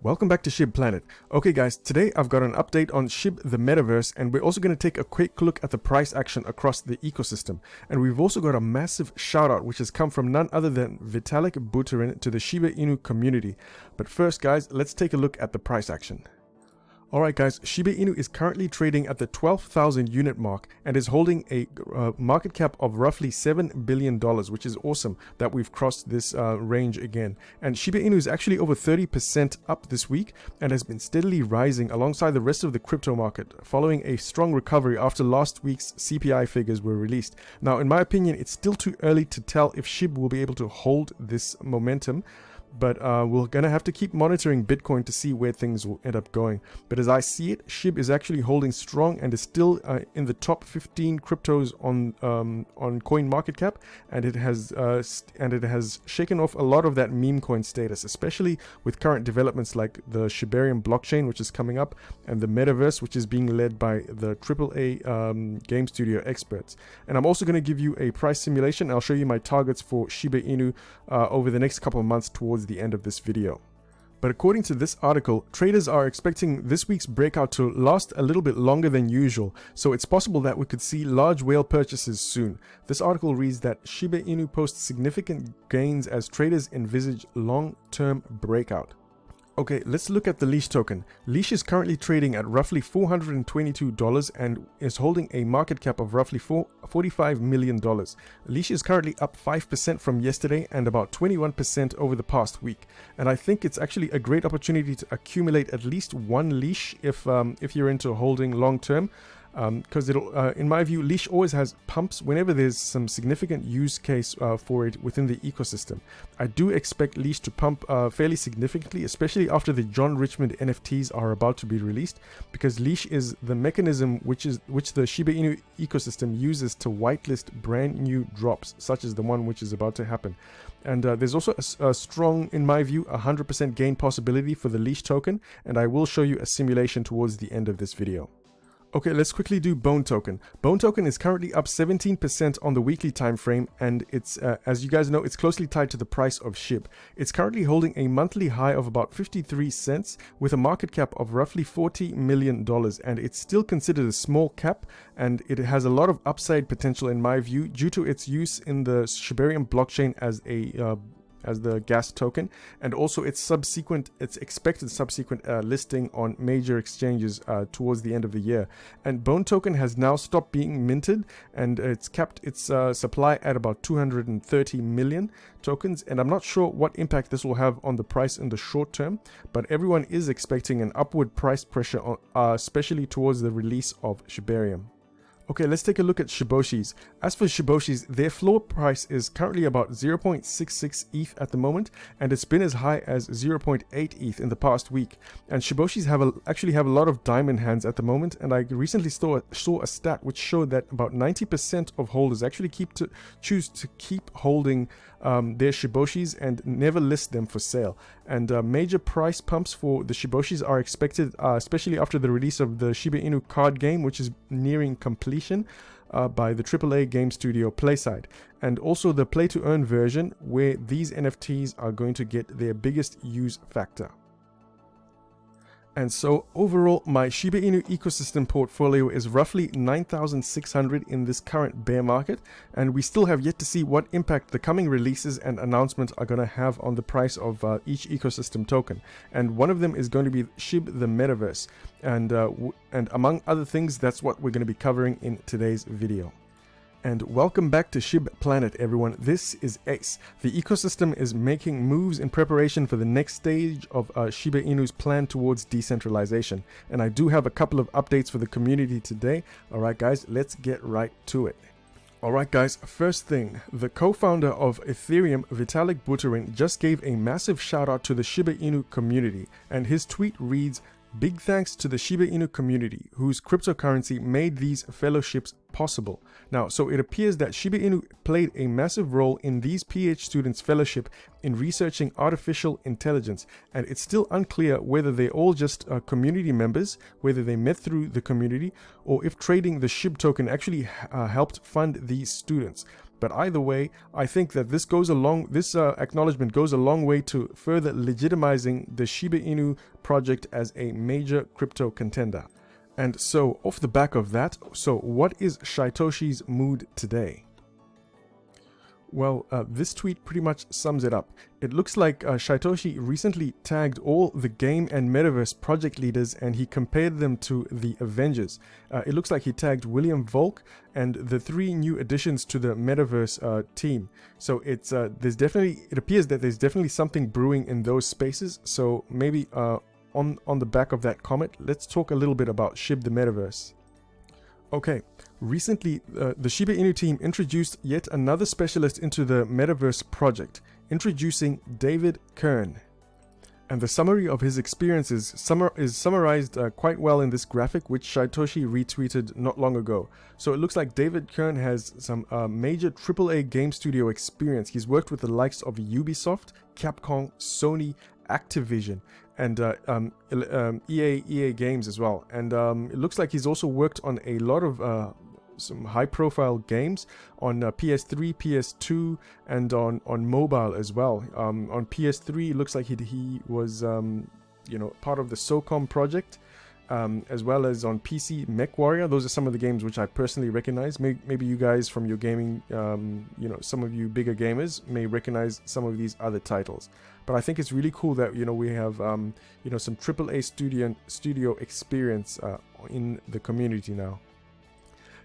Welcome back to SHIB Planet. Okay guys, today I've got an update on SHIB the Metaverse, and we're also going to take a quick look at the price action across the ecosystem. And we've also got a massive shout out which has come from none other than Vitalik Buterin to the Shiba Inu community. But first guys, let's take a look at the price action. Alright guys, Shiba Inu is currently trading at the 12,000 unit mark and is holding a market cap of roughly $7 billion, which is awesome that we've crossed this range again. And Shiba Inu is actually over 30% up this week and has been steadily rising alongside the rest of the crypto market, following a strong recovery after last week's CPI figures were released. Now, in my opinion, it's still too early to tell if SHIB will be able to hold this momentum, but we're gonna have to keep monitoring Bitcoin to see where things will end up going. But as I see it, SHIB is actually holding strong and is still in the top 15 cryptos on CoinMarketCap, and it has shaken off a lot of that meme coin status, especially with current developments like the Shibarium blockchain, which is coming up, and the Metaverse, which is being led by the AAA game studio experts. And I'm also going to give you a price simulation. I'll show you my targets for Shiba Inu over the next couple of months towards the end of this video. But according to this article, traders are expecting this week's breakout to last a little bit longer than usual, so it's possible that we could see large whale purchases soon. This article reads that Shiba Inu posts significant gains as traders envisage long-term breakout. Okay, let's look at the LEASH token. LEASH is currently trading at roughly $422 and is holding a market cap of roughly $45 million. LEASH is currently up 5% from yesterday and about 21% over the past week. And I think it's actually a great opportunity to accumulate at least one LEASH if you're into holding long term. Because in my view, LEASH always has pumps whenever there's some significant use case for it within the ecosystem. I do expect LEASH to pump fairly significantly, especially after the John Richmond NFTs are about to be released, because LEASH is the mechanism which the Shiba Inu ecosystem uses to whitelist brand new drops, such as the one which is about to happen. And there's also a strong, in my view, 100% gain possibility for the LEASH token, and I will show you a simulation towards the end of this video. Okay, let's quickly do Bone Token. Bone Token is currently up 17% on the weekly time frame, and it's, as you guys know, it's closely tied to the price of SHIB. It's currently holding a monthly high of about 53 cents with a market cap of roughly $40 million, and it's still considered a small cap, and it has a lot of upside potential in my view due to its use in the Shibarium blockchain as the gas token, and also its expected subsequent listing on major exchanges towards the end of the year. And Bone Token has now stopped being minted, and it's capped its supply at about 230 million tokens, and I'm not sure what impact this will have on the price in the short term, but everyone is expecting an upward price pressure especially towards the release of Shibarium. Okay, let's take a look at Shiboshis. As for Shiboshis, their floor price is currently about 0.66 ETH at the moment, and it's been as high as 0.8 ETH in the past week. And Shiboshis actually have a lot of diamond hands at the moment, and I recently saw a stat which showed that about 90% of holders actually choose to keep holding their Shiboshis and never list them for sale. And major price pumps for the Shiboshis are expected, especially after the release of the Shiba Inu card game, which is nearing completion by the AAA game studio Playside, and also the play to earn version where these NFTs are going to get their biggest use factor. And so overall, my Shiba Inu ecosystem portfolio is roughly 9,600 in this current bear market, and we still have yet to see what impact the coming releases and announcements are going to have on the price of each ecosystem token. And one of them is going to be SHIB the Metaverse, and among other things, that's what we're going to be covering in today's video. And welcome back to SHIB Planet, everyone. This is Ace. The ecosystem is making moves in preparation for the next stage of Shiba Inu's plan towards decentralization. And I do have a couple of updates for the community today. Alright guys, let's get right to it. Alright guys, first thing, the co-founder of Ethereum, Vitalik Buterin, just gave a massive shout out to the Shiba Inu community, and his tweet reads, "Big thanks to the Shiba Inu community, whose cryptocurrency made these fellowships possible." Now, so it appears that Shiba Inu played a massive role in these PH students' fellowship in researching artificial intelligence, and it's still unclear whether they're all just community members, whether they met through the community, or if trading the SHIB token actually helped fund these students. But either way, I think that this acknowledgement goes a long way to further legitimizing the Shiba Inu project as a major crypto contender. And so, off the back of that, so what is Shitoshi's mood today? Well, this tweet pretty much sums it up. It looks like Shitoshi recently tagged all the game and metaverse project leaders and he compared them to the Avengers. It looks like he tagged William Volk and the 3 new additions to the metaverse team. So it appears that there's definitely something brewing in those spaces. So maybe on the back of that comment, let's talk a little bit about SHIB the Metaverse. Okay, recently the Shiba Inu team introduced yet another specialist into the Metaverse project, introducing David Kern. And the summary of his experiences is summarized quite well in this graphic, which Shitoshi retweeted not long ago. So it looks like David Kern has some major AAA game studio experience. He's worked with the likes of Ubisoft, Capcom, Sony, Activision, and EA Games as well. And it looks like he's also worked on a lot of some high-profile games on PS3, PS2, and on mobile as well. On PS3, it looks like he was part of the SOCOM project, as well as on PC, MechWarrior. Those are some of the games which I personally recognize. Maybe you guys from your gaming, some of you bigger gamers may recognize some of these other titles. But I think it's really cool that we have some AAA studio experience in the community now.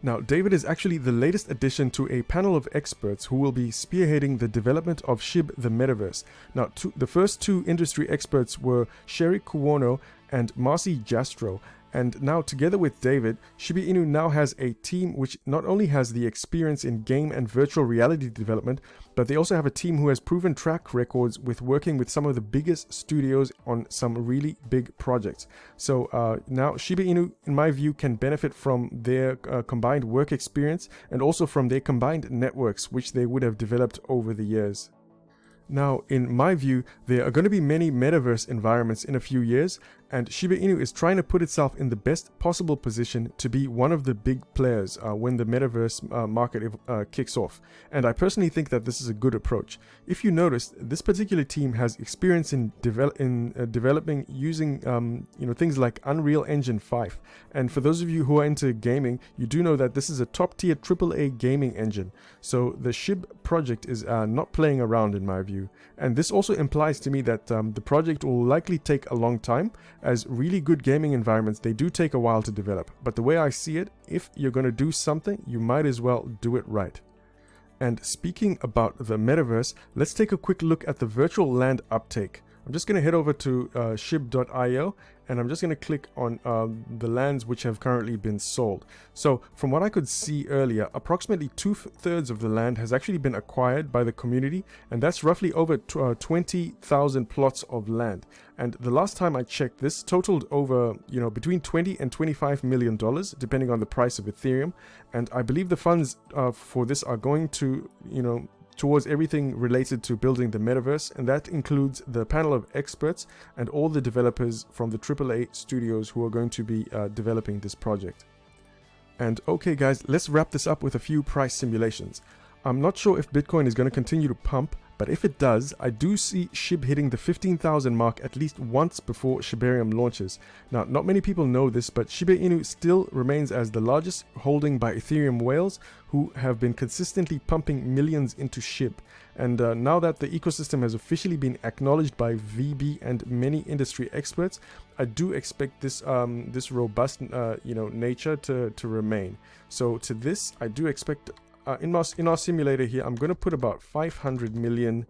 Now, David is actually the latest addition to a panel of experts who will be spearheading the development of SHIB the Metaverse. Now, the first 2 industry experts were Sherry Kuono and Marcy Jastro. And now, together with David, Shiba Inu now has a team which not only has the experience in game and virtual reality development, but they also have a team who has proven track records with working with some of the biggest studios on some really big projects. So now Shiba Inu, in my view, can benefit from their combined work experience and also from their combined networks, which they would have developed over the years. Now, in my view, there are going to be many metaverse environments in a few years, and Shiba Inu is trying to put itself in the best possible position to be one of the big players when the metaverse market kicks off. And I personally think that this is a good approach. If you noticed, this particular team has experience in developing using things like Unreal Engine 5. And for those of you who are into gaming, you do know that this is a top-tier AAA gaming engine. So the SHIB project is not playing around in my view. And this also implies to me that the project will likely take a long time, as really good gaming environments, they do take a while to develop. But the way I see it, if you're going to do something, you might as well do it right. And speaking about the metaverse, let's take a quick look at the virtual land uptake. I'm just going to head over to shib.io and I'm just going to click on the lands which have currently been sold. So from what I could see earlier, approximately 2/3 of the land has actually been acquired by the community, and that's roughly over 20,000 plots of land. And the last time I checked, this totaled over, between $20 and $25 million, depending on the price of Ethereum. And I believe the funds for this are going to, towards everything related to building the metaverse, and that includes the panel of experts and all the developers from the AAA studios who are going to be developing this project. And okay guys, let's wrap this up with a few price simulations. I'm not sure if Bitcoin is going to continue to pump, but if it does, I do see SHIB hitting the 15,000 mark at least once before Shibarium launches. Now, not many people know this, but Shiba Inu still remains as the largest holding by Ethereum whales, who have been consistently pumping millions into SHIB. And now that the ecosystem has officially been acknowledged by VB and many industry experts, I do expect this this robust nature to remain. So to this, I do expect. In our simulator here, I'm going to put about 500 million,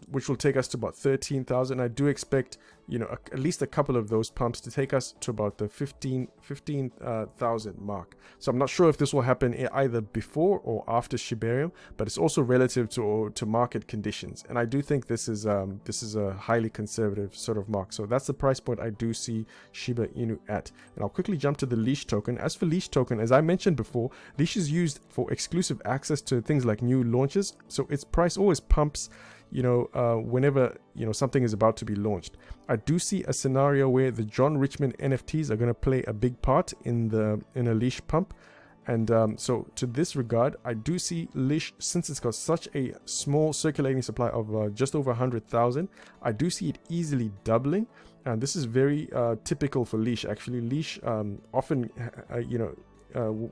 which will take us to about 13,000. I do expect, at least a couple of those pumps to take us to about the 15,000 mark. So I'm not sure if this will happen either before or after Shibarium, but it's also relative to market conditions. And I do think this is a highly conservative sort of mark. So that's the price point I do see Shiba Inu at. And I'll quickly jump to the LEASH token. As for LEASH token, as I mentioned before, LEASH is used for exclusive access to things like new launches. So its price always pumps whenever something is about to be launched. I do see a scenario where the John Richmond NFTs are going to play a big part in a LEASH pump, And so to this regard, I do see LEASH, since it's got such a small circulating supply of just over 100,000, I do see it easily doubling. And this is very typical for LEASH. Actually, LEASH often,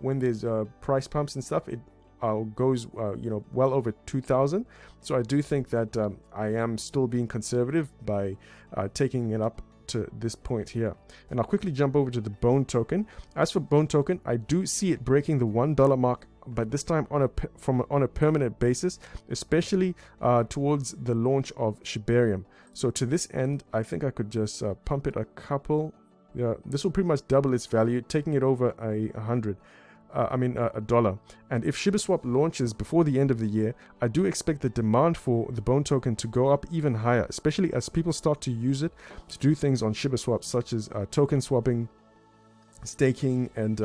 when there's price pumps and stuff, it goes, well over 2,000. So I do think that I am still being conservative by taking it up to this point here. And I'll quickly jump over to the Bone token. As for Bone token, I do see it breaking the $1 mark, but this time on a permanent basis, especially towards the launch of Shibarium. So to this end, I think I could just pump it a couple. Yeah, this will pretty much double its value, taking it over a dollar. And if ShibaSwap launches before the end of the year, I do expect the demand for the Bone token to go up even higher, especially as people start to use it to do things on ShibaSwap, such as token swapping, staking, and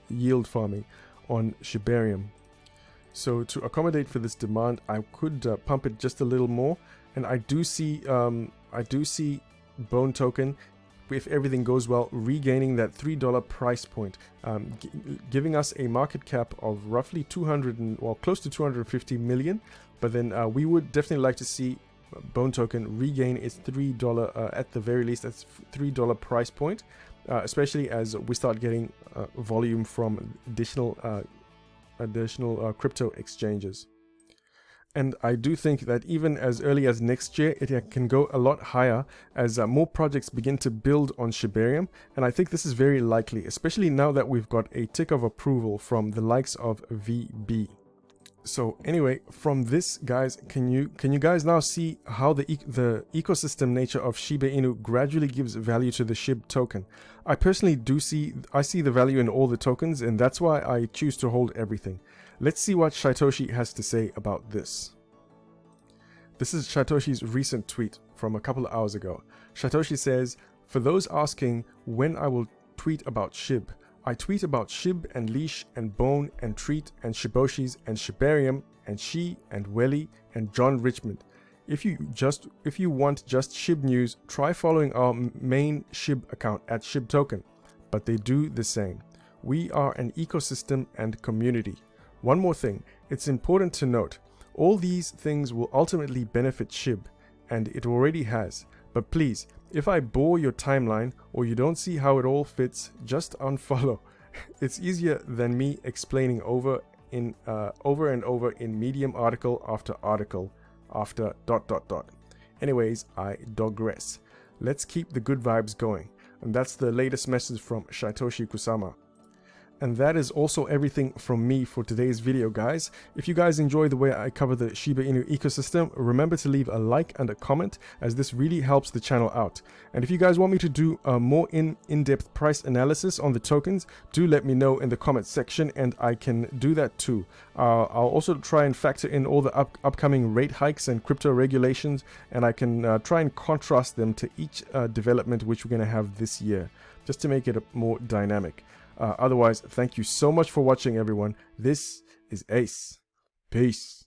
yield farming on Shibarium. So to accommodate for this demand, I could pump it just a little more, and I do see Bone token, if everything goes well, regaining that $3 price point, giving us a market cap of roughly close to 250 million. But then we would definitely like to see Bone token regain its $3 at the very least, that's $3 price point, especially as we start getting volume from additional crypto exchanges. And I do think that even as early as next year, it can go a lot higher as more projects begin to build on Shibarium. And I think this is very likely, especially now that we've got a tick of approval from the likes of VB. So anyway, from this, guys, can you guys now see how the ecosystem nature of Shiba Inu gradually gives value to the SHIB token? I personally see the value in all the tokens, and that's why I choose to hold everything. Let's see what Shytoshi has to say about this. This is Shytoshi's recent tweet from a couple of hours ago. Shytoshi says, "For those asking when I will tweet about SHIB, I tweet about SHIB and LEASH and Bone and Treat and Shiboshis and Shibarium and She and Welly and John Richmond. If you want just SHIB news, try following our main SHIB account at SHIB token, but they do the same. We are an ecosystem and community. One more thing, it's important to note, all these things will ultimately benefit SHIB, and it already has. But please, if I bore your timeline or you don't see how it all fits, just unfollow. It's easier than me explaining over and over in Medium article after article after ... Anyways, I digress. Let's keep the good vibes going." And that's the latest message from Shytoshi Kusama. And that is also everything from me for today's video, guys. If you guys enjoy the way I cover the Shiba Inu ecosystem, remember to leave a like and a comment, as this really helps the channel out. And if you guys want me to do a more in-depth price analysis on the tokens, do let me know in the comments section, and I can do that too. I'll also try and factor in all the upcoming rate hikes and crypto regulations, and I can try and contrast them to each development which we're going to have this year, just to make it more dynamic. Otherwise, thank you so much for watching, everyone. This is Ace. Peace.